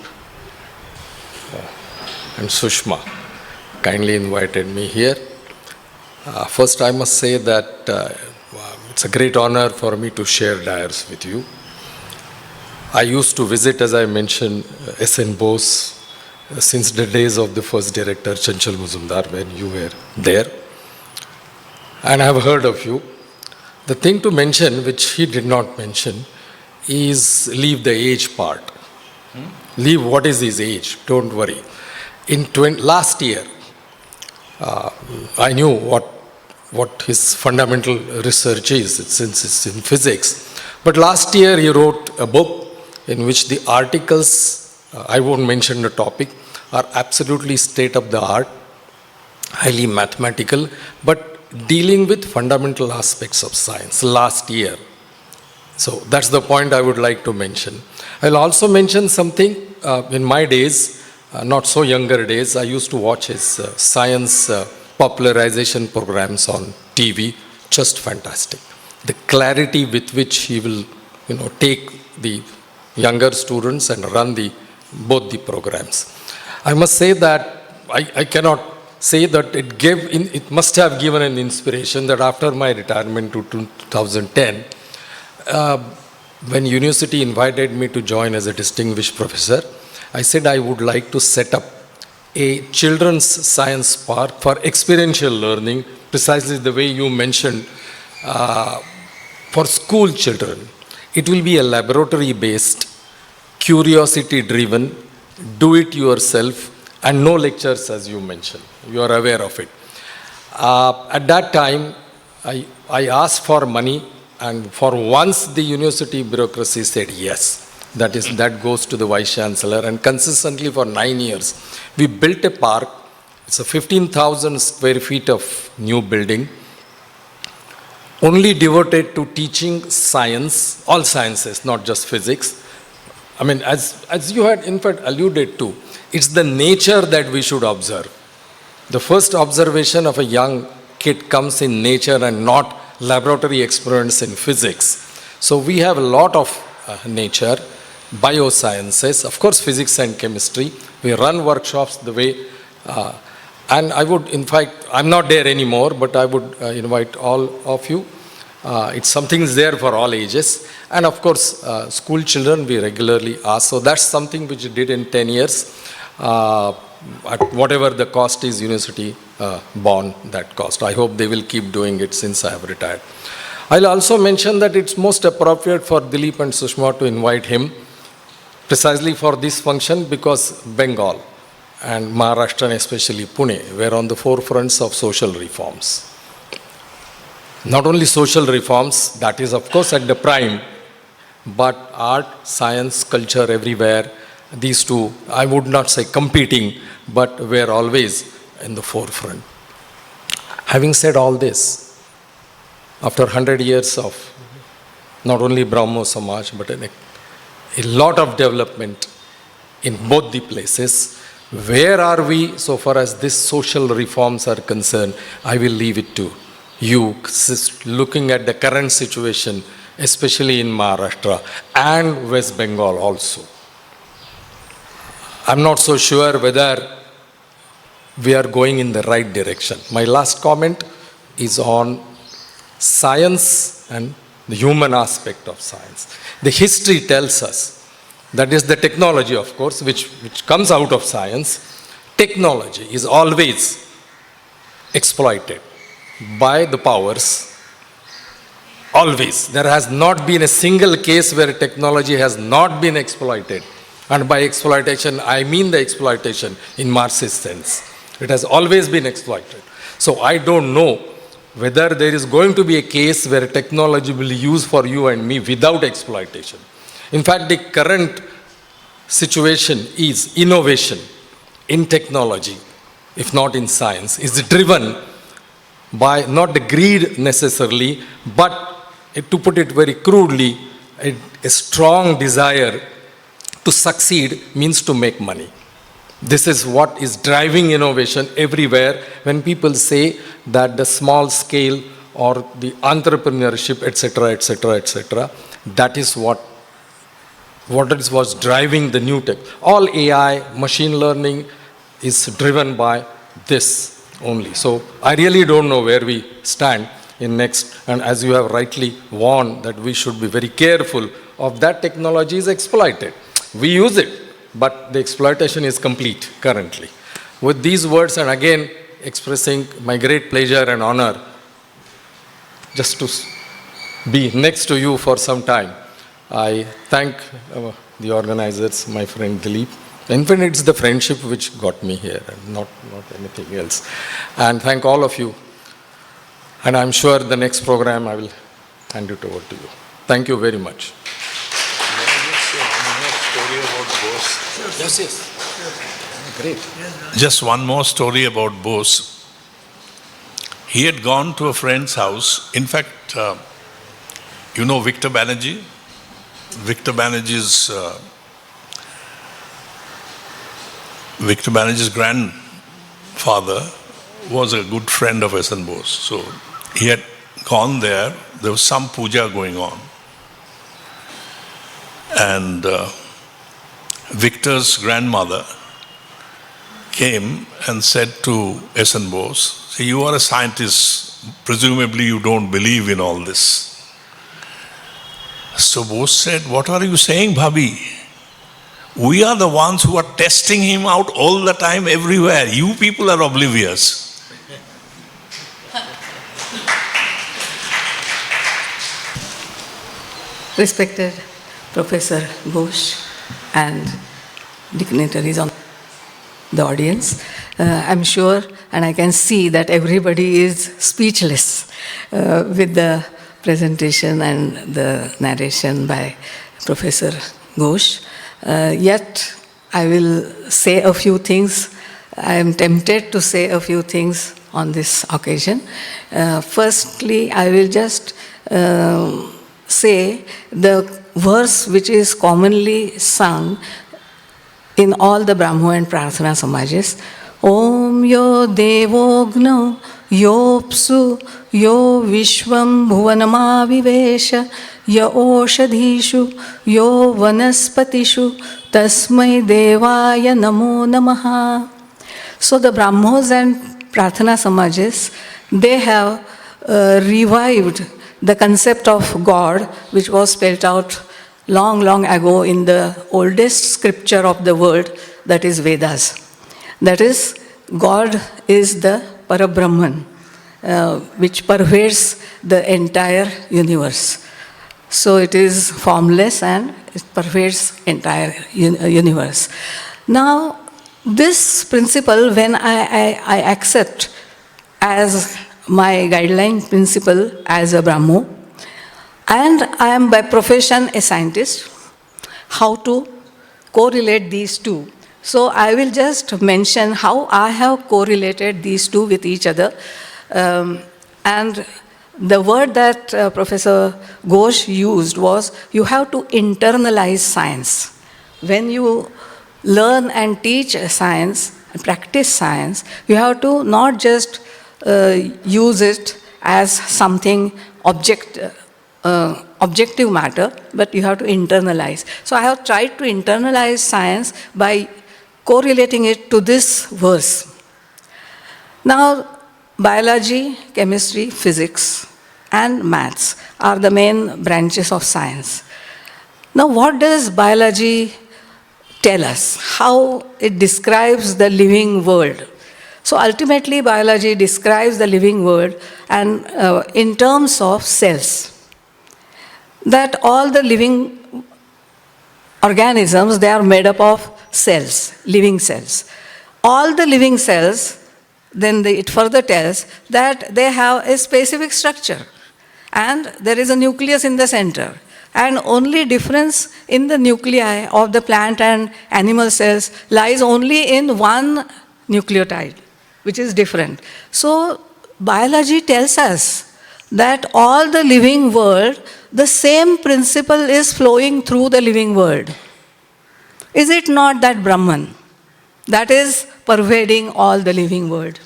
and Sushma kindly invited me here. First, I must say that it's a great honor for me to share dais with you. I used to visit, as I mentioned, S.N. Bose since the days of the first director, Chanchal Muzumdar, when you were there. And I have heard of you. The thing to mention, which he did not mention, is leave the age part. Leave what is his age, don't worry. In last year, I knew what his fundamental research is, since it's in physics. But last year he wrote a book in which the articles, I won't mention the topic, are absolutely state-of-the-art, highly mathematical, but dealing with fundamental aspects of science last year. So that's the point I would like to mention. I'll also mention something in my days, not so younger days, I used to watch his science popularization programs on TV, just fantastic. The clarity with which he will, take the younger students and run both the programs. I must say that I cannot say that it must have given an inspiration that after my retirement to 2010, when university invited me to join as a distinguished professor, I said I would like to set up a children's science park for experiential learning, precisely the way you mentioned for school children, it will be a laboratory-based, curiosity-driven, do-it-yourself, and no lectures, as you mentioned. You are aware of it. At that time, I asked for money, and for once the university bureaucracy said yes. That goes to the Vice Chancellor, and consistently for 9 years, we built a park. It's a 15,000 square feet of new building, only devoted to teaching science, all sciences, not just physics. I mean, as you had in fact alluded to, it's the nature that we should observe. The first observation of a young kid comes in nature and not laboratory experiments in physics. So we have a lot of nature, biosciences, of course physics and chemistry. We run workshops the way, and I would, in fact, I'm not there anymore, but I would invite all of you. It's something is there for all ages. And of course, school children we regularly ask. So that's something which we did in 10 years. At whatever the cost is, university borne that cost. I hope they will keep doing it since I have retired. I'll also mention that it's most appropriate for Dilip and Sushma to invite him precisely for this function, because Bengal and Maharashtra, and especially Pune, were on the forefronts of social reforms. Not only social reforms, that is of course at the prime, but art, science, culture everywhere. These two, I would not say competing, but were always in the forefront. Having said all this, after 100 years of not only Brahmo Samaj, but a lot of development in both the places, where are we so far as these social reforms are concerned? I will leave it to you, looking at the current situation, especially in Maharashtra and West Bengal also. I'm not so sure whether we are going in the right direction. My last comment is on science and the human aspect of science. The history tells us, that is the technology, of course, which comes out of science. Technology is always exploited by the powers. Always. There has not been a single case where technology has not been exploited. And by exploitation, I mean the exploitation in Marxist sense. It has always been exploited. So I don't know whether there is going to be a case where technology will be used for you and me without exploitation. In fact, the current situation is innovation in technology, if not in science, is driven by not the greed necessarily, but to put it very crudely, a strong desire to succeed means to make money. This is what is driving innovation everywhere. When people say that the small scale or the entrepreneurship, etc., etc., etc., that is what was driving the new tech. All AI, machine learning is driven by this only. So I really don't know where we stand in next, and as you have rightly warned that we should be very careful of that technology is exploited. We use it, but the exploitation is complete currently. With these words, and again expressing my great pleasure and honor just to be next to you for some time, I thank the organizers, my friend Dilip. In fact, it's the friendship which got me here, and not anything else. And thank all of you. And I'm sure the next program I will hand it over to you. Thank you very much. Yes. Great. Just one more story about Bose. He had gone to a friend's house. In fact, you know Victor Banerjee? Victor Banerjee's grandfather was a good friend of S.N. Bose. So he had gone there. There was some puja going on. And Victor's grandmother came and said to S.N. Bose, "See, you are a scientist, presumably you don't believe in all this." So Bose said, "What are you saying, Bhabhi? We are the ones who are testing him out all the time, everywhere. You people are oblivious." Respected Professor Ghosh and dignitaries on the audience, I'm sure and I can see that everybody is speechless with the presentation and the narration by Professor Ghosh. Yet I will say a few things. I am tempted to say a few things on this occasion. Firstly, I will just say the verse which is commonly sung in all the Brahmo and Prarthana Samajas. Om yo devogno yopsu yo vishvam bhuvanamavivesha ya oshadhishu yo vanaspatishu tasmai devaya namo namaha. So the Brahmos and Prarthana Samajas, they have revived the concept of God, which was spelled out long, long ago in the oldest scripture of the world, that is Vedas. That is, God is the Parabrahman, which pervades the entire universe. So it is formless and it pervades entire universe. Now, this principle, when I accept as my guideline principle as a Brahmo, and I am by profession a scientist, how to correlate these two. So I will just mention how I have correlated these two with each other. And the word that Professor Ghosh used was, you have to internalize science. When you learn and teach science, and practice science, you have to not just use it as something objective matter, but you have to internalize. So I have tried to internalize science by correlating it to this verse. Now, biology, chemistry, physics, and maths are the main branches of science. Now, what does biology tell us? How it describes the living world? So ultimately, biology describes the living world and in terms of cells. That all the living organisms, they are made up of cells, living cells. All the living cells, then it further tells that they have a specific structure and there is a nucleus in the center. And only difference in the nuclei of the plant and animal cells lies only in one nucleotide, which is different. So biology tells us that all the living world, the same principle is flowing through the living world. Is it not that Brahman that is pervading all the living world?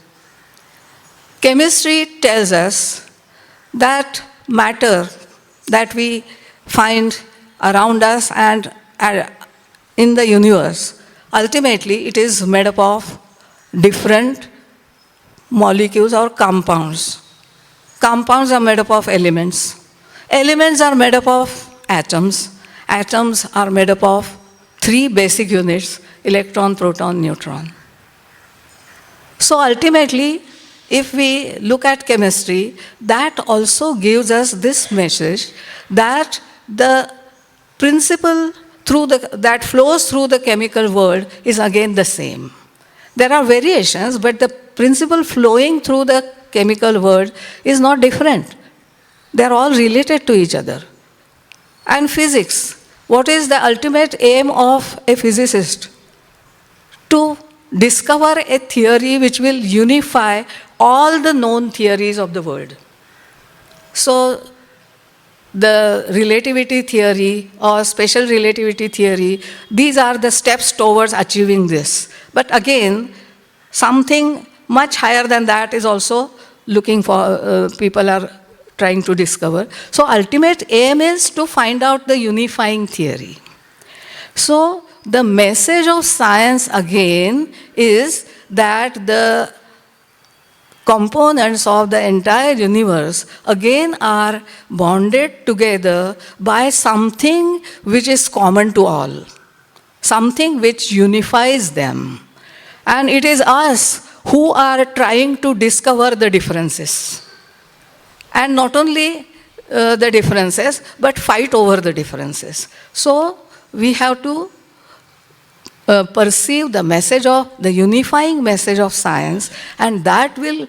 Chemistry tells us that matter that we find around us and in the universe, ultimately it is made up of different molecules or compounds. Compounds are made up of elements. Elements are made up of atoms. Atoms are made up of three basic units: electron, proton, neutron. So ultimately, if we look at chemistry, that also gives us this message that the principle that flows through the chemical world is again the same. There are variations, but the principle flowing through the chemical world is not different. They are all related to each other. And physics, what is the ultimate aim of a physicist? To discover a theory which will unify all the known theories of the world. So the relativity theory or special relativity theory, these are the steps towards achieving this. But again, something much higher than that is also looking for, people are trying to discover. So ultimate aim is to find out the unifying theory. So the message of science again is that the components of the entire universe again are bonded together by something which is common to all, something which unifies them. And it is us who are trying to discover the differences. And not only the differences, but fight over the differences. So we have to perceive the message of, the unifying message of science, and that will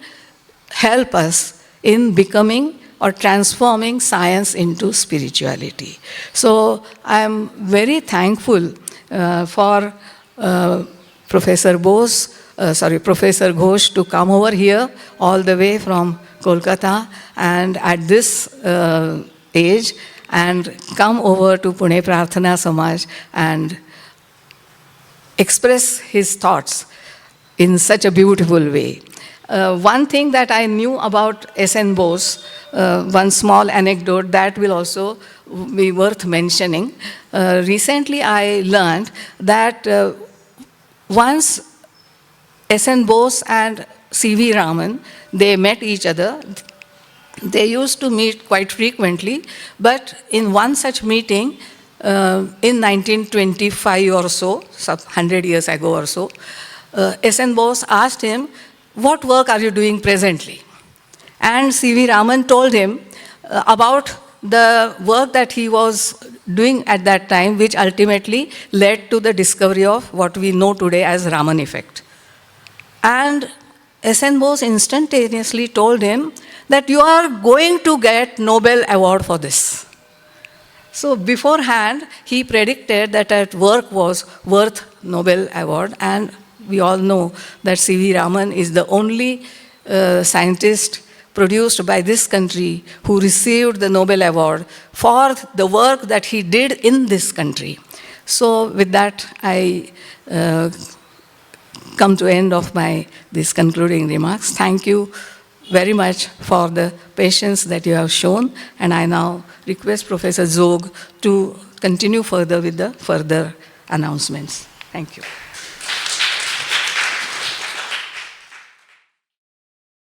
help us in becoming or transforming science into spirituality. So I am very thankful for Professor Ghosh to come over here all the way from Kolkata and at this age and come over to Pune Prarthana Samaj and express his thoughts in such a beautiful way. One thing that I knew about S.N. Bose, one small anecdote that will also be worth mentioning. Recently I learned that once S.N. Bose and C.V. Raman, they met each other. They used to meet quite frequently, but in one such meeting, in 1925 or so, 100 years ago or so, S.N. Bose asked him, "What work are you doing presently?" And C.V. Raman told him about the work that he was doing at that time, which ultimately led to the discovery of what we know today as Raman effect. And S.N. Bose instantaneously told him that you are going to get Nobel Award for this. So beforehand, he predicted that that work was worth Nobel Award, and we all know that C.V. Raman is the only scientist produced by this country who received the Nobel Award for the work that he did in this country. So with that, I come to end of these concluding remarks. Thank you very much for the patience that you have shown, and I now request Professor Zog to continue further with the further announcements. Thank you.